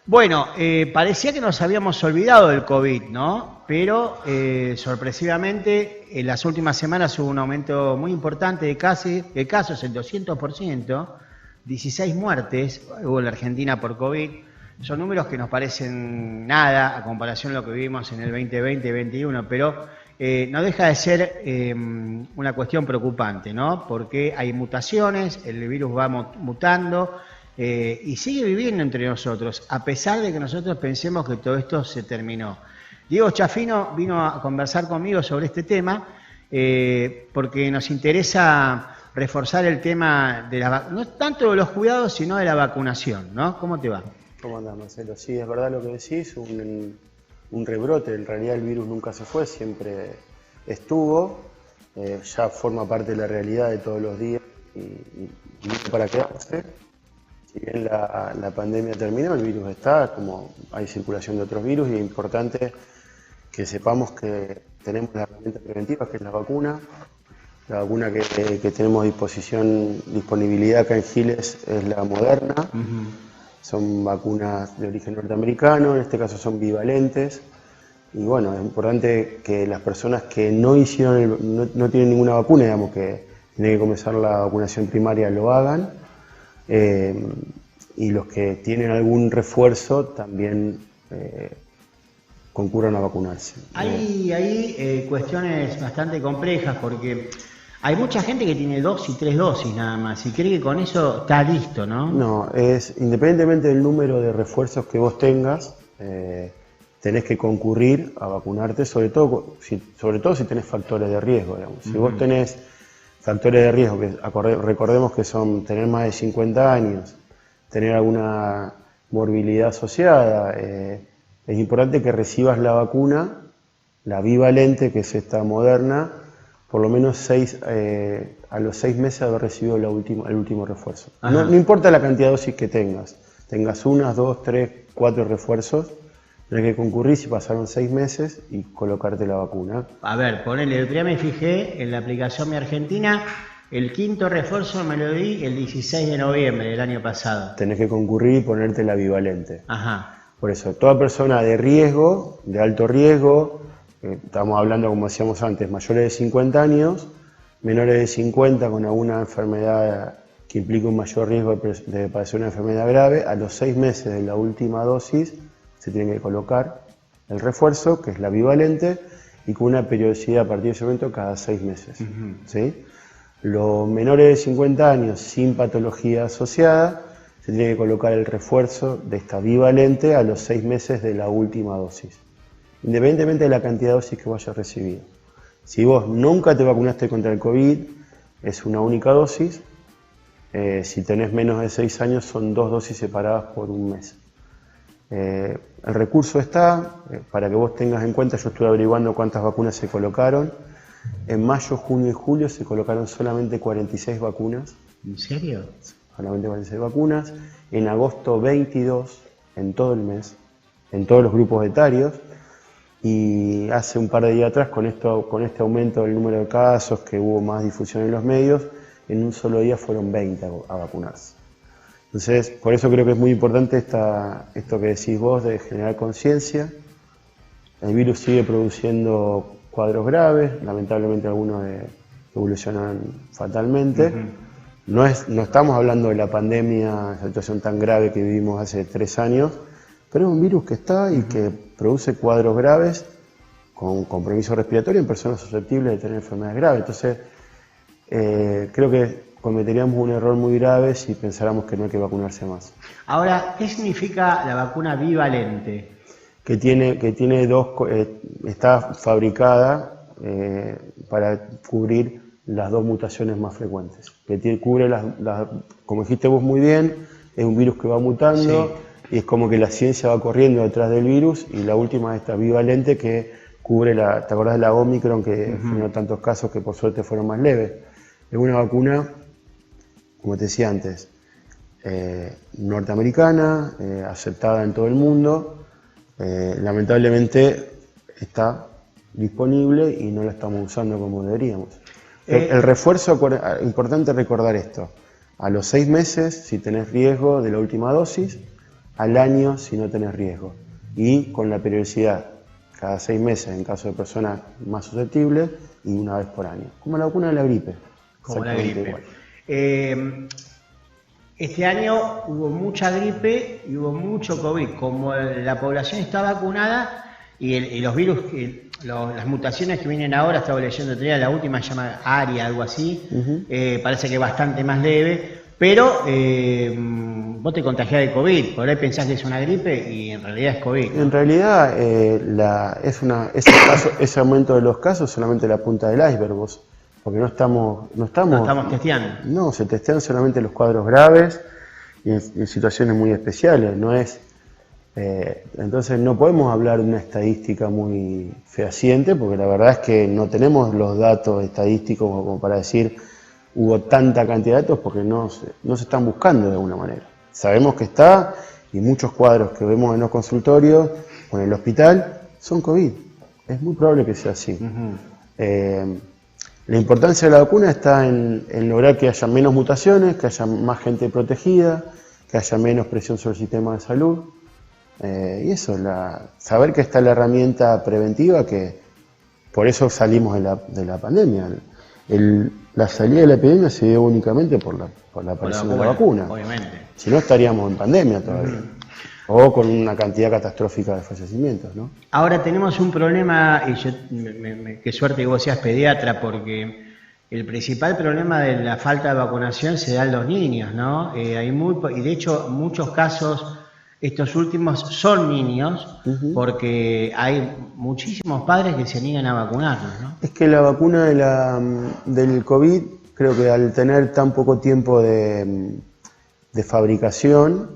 Bueno, parecía que nos habíamos olvidado del COVID, ¿no? Pero sorpresivamente en las últimas semanas hubo un aumento muy importante de casos, el 200%, 16 muertes hubo en la Argentina por COVID. Son números que nos parecen nada a comparación a lo que vivimos en el 2020-2021, pero no deja de ser una cuestión preocupante, ¿no? Porque hay mutaciones, el virus va mutando. Y sigue viviendo entre nosotros, a pesar de que nosotros pensemos que todo esto se terminó. Diego Chafino vino a conversar conmigo sobre este tema porque nos interesa reforzar el tema de no tanto de los cuidados, sino de la vacunación, ¿no? ¿Cómo te va? ¿Cómo andás, Marcelo? Sí, es verdad lo que decís, un rebrote. En realidad el virus nunca se fue, siempre estuvo, ya forma parte de la realidad de todos los días y vino para quedarse. Si bien la pandemia terminó, el virus está, como hay circulación de otros virus, y es importante que sepamos que tenemos la herramienta preventiva, que es la vacuna. La vacuna que tenemos disponibilidad acá en Giles es la Moderna. Son vacunas de origen norteamericano, en este caso son bivalentes. Y bueno, es importante que las personas que no tienen ninguna vacuna, digamos que tienen que comenzar la vacunación primaria, lo hagan. Y los que tienen algún refuerzo también concurran a vacunarse. Hay cuestiones bastante complejas porque hay mucha gente que tiene 2 y 3 dosis nada más y cree que con eso está listo, ¿no? No, independientemente del número de refuerzos que vos tengas, tenés que concurrir a vacunarte, sobre todo si tenés factores de riesgo, digamos. Si vos tenés factores de riesgo, que recordemos que son tener más de 50 años, tener alguna morbilidad asociada, es importante que recibas la vacuna, la bivalente, que es esta Moderna, por lo menos a los 6 meses de haber recibido el último refuerzo. No importa la cantidad de dosis que tengas 1, 2, 3, 4 refuerzos, tenés que concurrir si pasaron 6 meses y colocarte la vacuna. A ver, ponele, el otro día me fijé en la aplicación Mi Argentina, el 5.º refuerzo me lo di el 16 de noviembre del año pasado. Tenés que concurrir y ponerte la bivalente. Ajá. Por eso, toda persona de riesgo, de alto riesgo, estamos hablando, como decíamos antes, mayores de 50 años, menores de 50 con alguna enfermedad que implique un mayor riesgo de padecer una enfermedad grave, a los 6 meses de la última dosis se tiene que colocar el refuerzo, que es la bivalente, y con una periodicidad a partir de ese momento cada 6 meses. ¿Sí? Los menores de 50 años sin patología asociada se tiene que colocar el refuerzo de esta bivalente a los 6 meses de la última dosis, independientemente de la cantidad de dosis que vos hayas recibido. Si vos nunca te vacunaste contra el COVID, es una única dosis. Si tenés menos de 6 años, son 2 dosis separadas por un mes. El recurso está, para que vos tengas en cuenta, yo estuve averiguando cuántas vacunas se colocaron. En mayo, junio y julio se colocaron solamente 46 vacunas. ¿En serio? Solamente 46 vacunas. En agosto 22, en todo el mes, en todos los grupos etarios. Y hace un par de días atrás, con este aumento del número de casos, que hubo más difusión en los medios, en un solo día fueron 20 a vacunarse. Entonces, por eso creo que es muy importante esto que decís vos de generar conciencia. El virus sigue produciendo cuadros graves, lamentablemente algunos evolucionan fatalmente. No estamos hablando de la pandemia, esa situación tan grave que vivimos hace 3 años, pero es un virus que está y que produce cuadros graves con compromiso respiratorio en personas susceptibles de tener enfermedades graves. Entonces, creo que cometeríamos un error muy grave si pensáramos que no hay que vacunarse más. Ahora, ¿qué significa la vacuna bivalente? Que tiene está fabricada para cubrir las 2 mutaciones más frecuentes. Que cubre como dijiste vos muy bien, es un virus que va mutando, sí, y es como que la ciencia va corriendo detrás del virus, y la última es esta bivalente que cubre ¿te acordás de la Omicron que generó tantos casos que por suerte fueron más leves? Es una vacuna, como te decía antes, norteamericana, aceptada en todo el mundo. Lamentablemente está disponible y no la estamos usando como deberíamos. El refuerzo, importante recordar esto, a los 6 meses, si tenés riesgo de la última dosis, al año si no tenés riesgo. Y con la periodicidad, cada 6 meses en caso de personas más susceptibles y una vez por año. Como la vacuna de la gripe. Como la gripe. Este año hubo mucha gripe y hubo mucho COVID. Como la población está vacunada y los virus, las mutaciones que vienen ahora, estaba leyendo otro día, la última se llama ARIA, algo así, parece que es bastante más leve, pero vos te contagiás de COVID, por ahí pensás que es una gripe y en realidad es COVID, ¿no? En realidad ese aumento de los casos es solamente la punta del iceberg, porque no estamos testeando. No, se testean solamente los cuadros graves y en situaciones muy especiales, no es... entonces no podemos hablar de una estadística muy fehaciente, porque la verdad es que no tenemos los datos estadísticos como para decir hubo tanta cantidad de datos, porque no se están buscando de alguna manera. Sabemos que está, y muchos cuadros que vemos en los consultorios o en el hospital son COVID. Es muy probable que sea así. La importancia de la vacuna está en lograr que haya menos mutaciones, que haya más gente protegida, que haya menos presión sobre el sistema de salud. Y eso, saber que está la herramienta preventiva, que por eso salimos de la pandemia. La salida de la epidemia se dio únicamente por la aparición de la vacuna. Obviamente. Si no, estaríamos en pandemia todavía. O con una cantidad catastrófica de fallecimientos, ¿no? Ahora tenemos un problema, y qué suerte que vos seas pediatra, porque el principal problema de la falta de vacunación se da en los niños, ¿no? Y de hecho, muchos casos, estos últimos, son niños, porque hay muchísimos padres que se niegan a vacunarlos, ¿no? Es que la vacuna del COVID, creo que al tener tan poco tiempo de fabricación,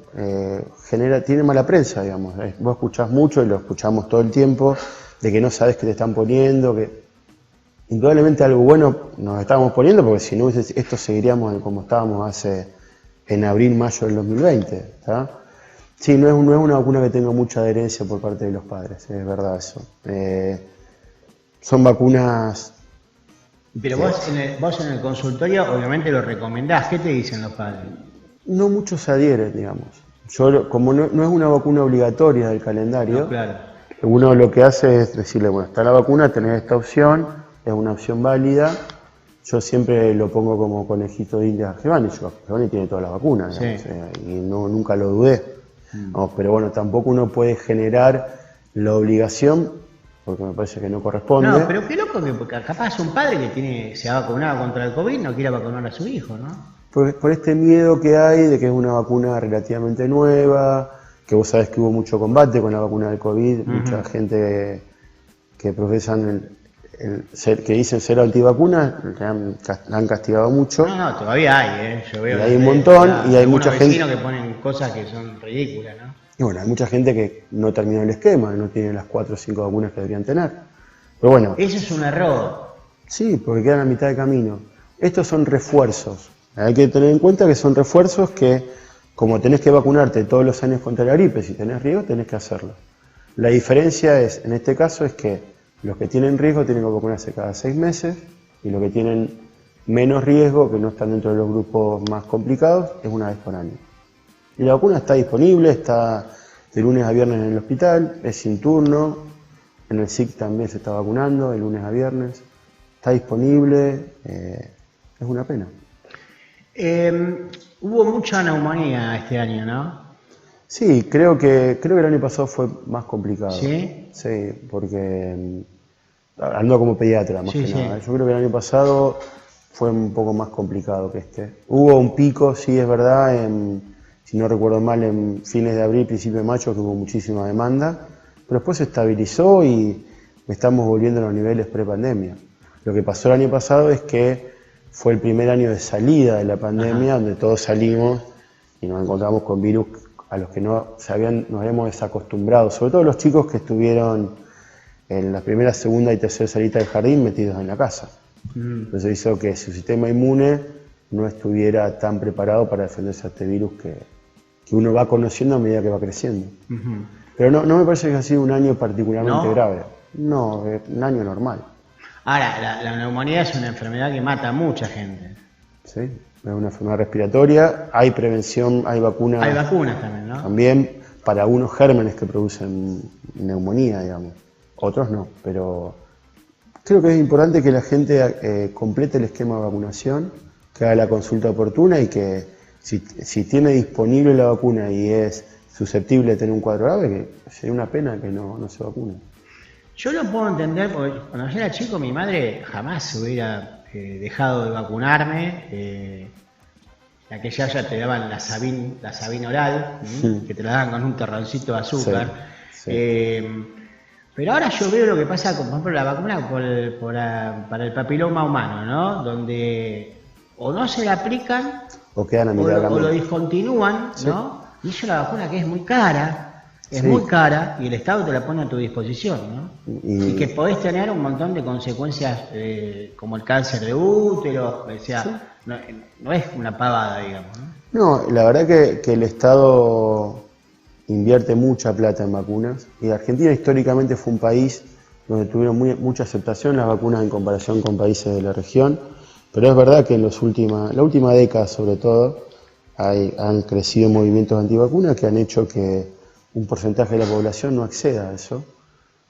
tiene mala prensa, digamos. Vos escuchás mucho, y lo escuchamos todo el tiempo, de que no sabés qué te están poniendo, que indudablemente algo bueno nos estamos poniendo, porque si no esto seguiríamos como estábamos en abril, mayo del 2020, ¿está? Sí, no es una vacuna que tenga mucha adherencia por parte de los padres, es verdad eso. Son vacunas... Pero vos en el consultorio obviamente lo recomendás. ¿Qué te dicen los padres? No muchos se adhieren, digamos. Como no es una vacuna obligatoria del calendario, No, claro. Uno lo que hace es decirle, bueno, está la vacuna, tenés esta opción, es una opción válida. Yo siempre lo pongo como conejito de India a Giovanni. Giovanni tiene todas las vacunas, digamos, y nunca lo dudé. Vamos, pero bueno, tampoco uno puede generar la obligación, porque me parece que no corresponde. No, pero qué loco que capaz un padre que se ha vacunado contra el COVID no quiera vacunar a su hijo, ¿no? Por este miedo que hay de que es una vacuna relativamente nueva, que vos sabés que hubo mucho combate con la vacuna del COVID, mucha gente que profesan que dicen ser antivacunas, la han castigado mucho. No, todavía hay, yo veo. Y hay un montón, y hay mucha gente que ponen cosas que son ridículas, ¿no? Y bueno, hay mucha gente que no terminó el esquema, que no tiene las 4 o 5 vacunas que deberían tener. Pero bueno. Eso es un error. Sí, porque quedan a mitad de camino. Estos son refuerzos. Hay que tener en cuenta que son refuerzos que, como tenés que vacunarte todos los años contra la gripe, si tenés riesgo, tenés que hacerlo. La diferencia en este caso, es que los que tienen riesgo tienen que vacunarse cada 6 meses, y los que tienen menos riesgo, que no están dentro de los grupos más complicados, es una vez por año. Y la vacuna está disponible, está de lunes a viernes en el hospital, es sin turno, en el SIC también se está vacunando, de lunes a viernes, está disponible, es una pena. Hubo mucha neumonía este año, ¿no? Sí, creo que el año pasado fue más complicado. ¿Sí? Sí, porque ando como pediatra más que nada. Yo creo que el año pasado fue un poco más complicado que este. Hubo un pico, sí, es verdad, si no recuerdo mal, en fines de abril, principio de mayo, que hubo muchísima demanda, pero después se estabilizó y estamos volviendo a los niveles pre-pandemia. Lo que pasó el año pasado es que fue el primer año de salida de la pandemia, donde todos salimos y nos encontramos con virus a los que nos habíamos desacostumbrado, sobre todo los chicos que estuvieron en la primera, segunda y tercera salita del jardín metidos en la casa. Entonces hizo que su sistema inmune no estuviera tan preparado para defenderse a este virus que uno va conociendo a medida que va creciendo. Pero no me parece que ha sido un año particularmente grave. No, es un año normal. Ahora, la neumonía es una enfermedad que mata a mucha gente. Sí, es una enfermedad respiratoria, hay prevención, hay vacunas. Hay vacunas también, ¿no? También, para unos gérmenes que producen neumonía, digamos. Otros no, pero creo que es importante que la gente complete el esquema de vacunación, que haga la consulta oportuna y que si tiene disponible la vacuna y es susceptible de tener un cuadro grave, que sería una pena que no se vacune. Yo lo puedo entender porque cuando yo era chico mi madre jamás hubiera dejado de vacunarme. En aquella ya te daban la Sabin oral, que te la daban con un terroncito de azúcar. Sí. Pero ahora yo veo lo que pasa con, por ejemplo, la vacuna para el papiloma humano, ¿no? Donde o no se la aplican o quedan a mitad o lo discontinúan, sí. ¿no? Y eso la vacuna que es muy cara, muy cara, y el Estado te la pone a tu disposición, ¿no? Y que podés tener un montón de consecuencias como el cáncer de útero, o sea, sí. No es una pavada, digamos, ¿no? No, la verdad que el Estado invierte mucha plata en vacunas, y Argentina históricamente fue un país donde tuvieron mucha aceptación las vacunas en comparación con países de la región, pero es verdad que en la última década sobre todo han crecido movimientos antivacunas que han hecho que un porcentaje de la población no acceda a eso,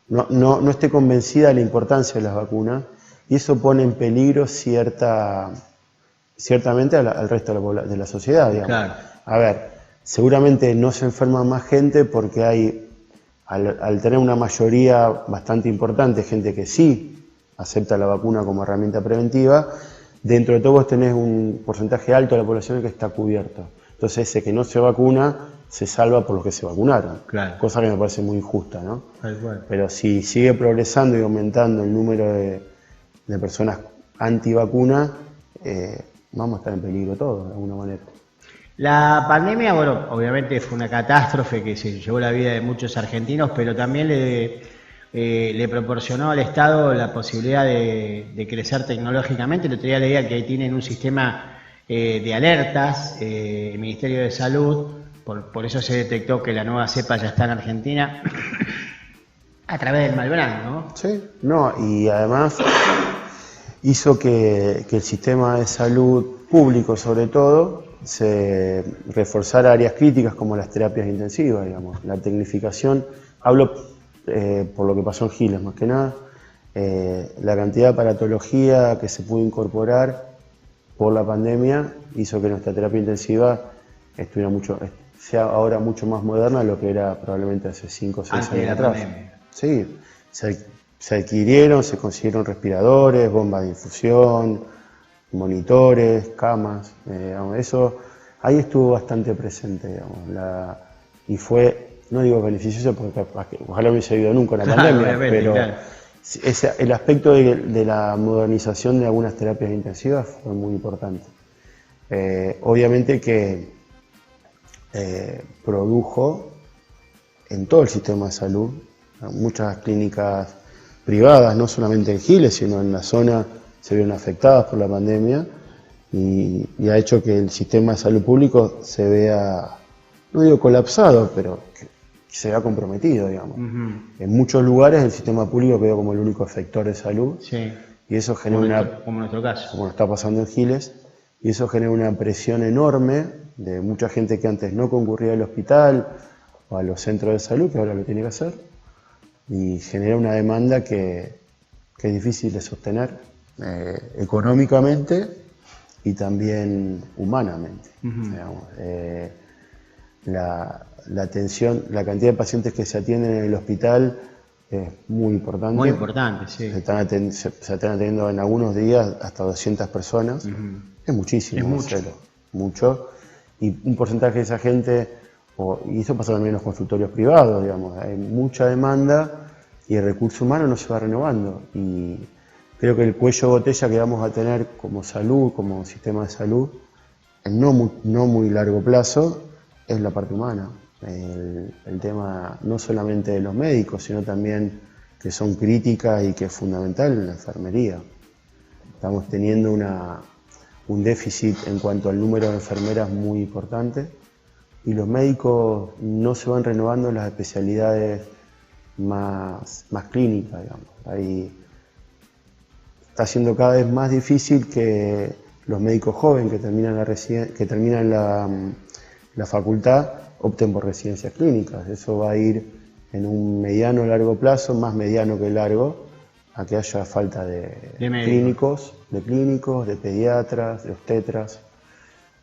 no esté convencida de la importancia de las vacunas, y eso pone en peligro ciertamente al resto de la sociedad, digamos. Claro. A ver, seguramente no se enferma más gente porque al tener una mayoría bastante importante, gente que sí acepta la vacuna como herramienta preventiva, dentro de todo vos tenés un porcentaje alto de la población que está cubierto. Entonces ese que no se vacuna se salva por los que se vacunaron. Claro. Cosa que me parece muy injusta, ¿no? Bueno. Pero si sigue progresando y aumentando el número de personas antivacunas, vamos a estar en peligro todos, de alguna manera. La pandemia, bueno, obviamente fue una catástrofe que se llevó la vida de muchos argentinos, pero también le proporcionó al Estado la posibilidad de crecer tecnológicamente. El otro día leía que tienen un sistema de alertas, el Ministerio de Salud, por eso se detectó que la nueva cepa ya está en Argentina, a través del Malbrán, ¿no? Sí, no, y además hizo que el sistema de salud público, sobre todo, se reforzara áreas críticas como las terapias intensivas, digamos. La tecnificación, hablo por lo que pasó en Giles más que nada, la cantidad de aparatología que se pudo incorporar por la pandemia hizo que nuestra terapia intensiva sea ahora mucho más moderna de lo que era probablemente hace 5 o 6 años atrás. Sí, se adquirieron, se consiguieron respiradores, bombas de infusión, monitores, camas, eso ahí estuvo bastante presente, digamos, y fue, no digo beneficioso porque ojalá no hubiese habido nunca una pandemia, pero el aspecto de la modernización de algunas terapias intensivas fue muy importante. Obviamente que produjo en todo el sistema de salud, muchas clínicas privadas, no solamente en Giles, sino en la zona, se vieron afectadas por la pandemia y ha hecho que el sistema de salud público se vea, no digo colapsado, pero que se vea comprometido, digamos. En muchos lugares el sistema público quedó como el único efector de salud, y eso genera como en nuestro caso, como está pasando en Giles, y eso genera una presión enorme de mucha gente que antes no concurría al hospital o a los centros de salud, que ahora lo tiene que hacer, y genera una demanda que es difícil de sostener económicamente y también humanamente. Digamos. La atención, la cantidad de pacientes que se atienden en el hospital es muy importante. Muy importante, sí. Se están atendiendo en algunos días hasta 200 personas. Es muchísimo, es mucho. Y un porcentaje de esa gente, y eso pasa también en los consultorios privados, digamos, hay mucha demanda y el recurso humano no se va renovando. Y creo que el cuello de botella que vamos a tener como salud, como sistema de salud, en no muy largo plazo, es la parte humana. El tema no solamente de los médicos, sino también que son críticas y que es fundamental en la enfermería. Estamos teniendo un déficit en cuanto al número de enfermeras muy importante y los médicos no se van renovando en las especialidades más clínicas, digamos. Está siendo cada vez más difícil que los médicos jóvenes que terminan la facultad opten por residencias clínicas. Eso va a ir en un mediano o largo plazo, más mediano que largo, a que haya falta de clínicos, de pediatras, de obstetras,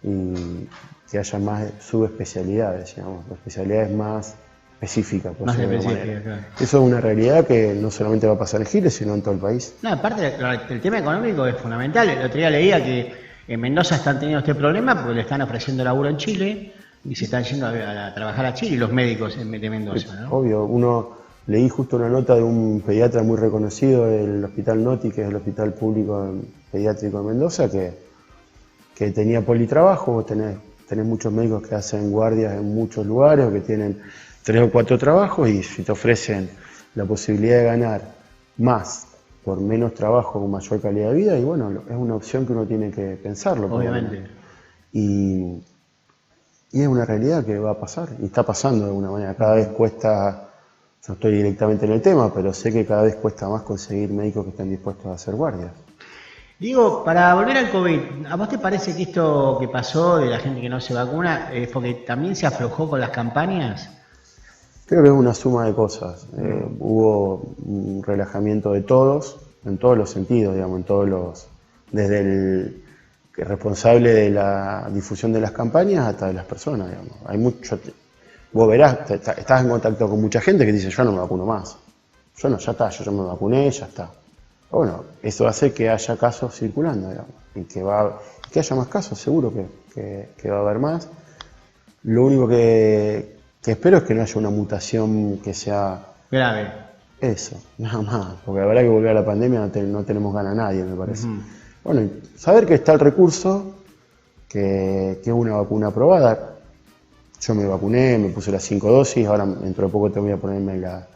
y que haya más subespecialidades, digamos, especialidades más específicas, por Más decirlo de alguna específica, manera. claro. Eso es una realidad que no solamente va a pasar en Giles, sino en todo el país. No, aparte el tema económico es fundamental. El otro día leía que en Mendoza están teniendo este problema porque le están ofreciendo laburo en Chile y se están yendo a trabajar a Chile los médicos de Mendoza, ¿no? Obvio, leí justo una nota de un pediatra muy reconocido del Hospital Noti, que es el hospital público pediátrico de Mendoza, que tenía politrabajo. Vos tenés muchos médicos que hacen guardias en muchos lugares o que tienen 3 o 4 trabajos, y si te ofrecen la posibilidad de ganar más por menos trabajo con mayor calidad de vida, y bueno, es una opción que uno tiene que pensarlo. Obviamente. Y es una realidad que va a pasar, y está pasando de alguna manera. Cada vez cuesta, no estoy directamente en el tema, pero sé que cada vez cuesta más conseguir médicos que estén dispuestos a hacer guardias. Digo, para volver al COVID, ¿a vos te parece que esto que pasó de la gente que no se vacuna es porque también se aflojó con las campañas? Creo que es una suma de cosas. Hubo un relajamiento de todos, en todos los sentidos, digamos, desde el responsable de la difusión de las campañas hasta de las personas, digamos. Hay mucho, vos verás, estás en contacto con mucha gente que dice: yo no me vacuno más. Ya está, yo me vacuné, ya está. Bueno, eso hace que haya casos circulando, digamos, y que haya más casos, seguro que va a haber más. Lo único que espero es que no haya una mutación que sea grave. Eso, nada más, porque la verdad que volver a la pandemia no tenemos ganas a nadie, me parece. Bueno, y saber que está el recurso, que es una vacuna aprobada. Yo me vacuné, me puse las 5 dosis, ahora dentro de poco te voy a ponerme la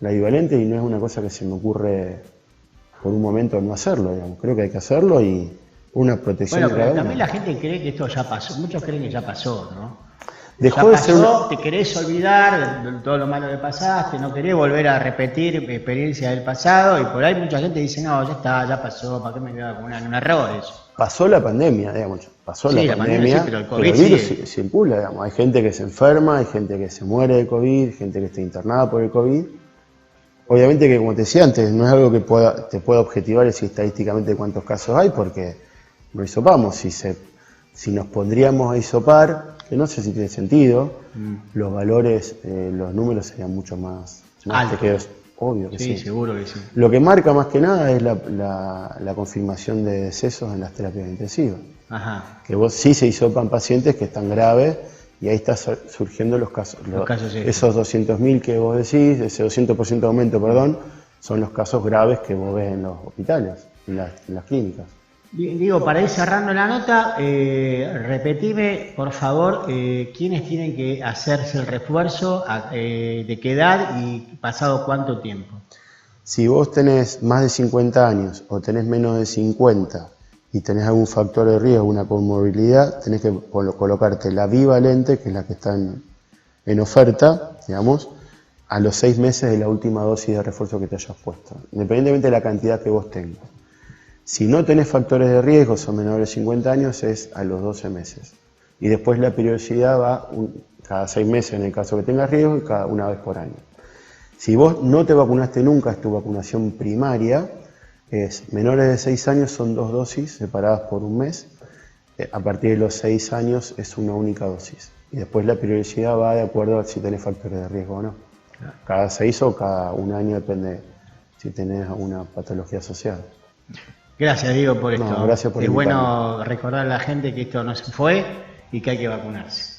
bivalente, y no es una cosa que se me ocurre por un momento no hacerlo, digamos. Creo que hay que hacerlo, y una protección Bueno, de pero cada también uno. la gente cree que esto ya pasó, muchos creen que ya pasó, ¿no? Dejó Ya de ser pasó, te querés olvidar de todo lo malo que pasaste, no querés volver a repetir experiencias del pasado, y por ahí mucha gente dice: no, ya está, ya pasó, ¿para qué me voy a vacunar? Un error eso. Pasó la pandemia, digamos, pasó Sí, la pandemia, sí, pero el COVID pero el virus sigue. circula, digamos. Hay gente que se enferma, hay gente que se muere de COVID, gente que está internada por el COVID. Obviamente que, como te decía antes, no es algo que te pueda objetivar si estadísticamente cuántos casos hay, porque no hisopamos. Si nos pondríamos a hisopar, que no sé si tiene sentido, los valores, los números serían mucho más Altos. pequeños. Obvio que sí. Sí, seguro que sí. Lo que marca más que nada es la confirmación de decesos en las terapias intensivas. Ajá. Que vos sí se hisopan pacientes que están graves, y ahí están surgiendo los casos. Sí. Esos 200.000 que vos decís, ese 200% de aumento, perdón, son los casos graves que vos ves en los hospitales, en las clínicas. Digo, para ir cerrando la nota, repetime, por favor, quiénes tienen que hacerse el refuerzo, de qué edad y pasado cuánto tiempo. Si vos tenés más de 50 años o tenés menos de 50 y tenés algún factor de riesgo, una comorbilidad, tenés que colocarte la bivalente, que es la que está en oferta, digamos, a los 6 meses de la última dosis de refuerzo que te hayas puesto, independientemente de la cantidad que vos tengas. Si no tenés factores de riesgo, son menores de 50 años, es a los 12 meses. Y después la periodicidad va cada 6 meses en el caso que tengas riesgo, y cada una vez por año. Si vos no te vacunaste nunca, es tu vacunación primaria, es menores de 6 años, son 2 dosis separadas por un mes. A partir de los 6 años es una única dosis. Y después la periodicidad va de acuerdo a si tenés factores de riesgo o no. Cada 6 o cada un año, depende si tenés alguna patología asociada. Gracias, Diego, por esto. No, gracias por Es invitarme. bueno recordar a la gente que esto no se fue y que hay que vacunarse.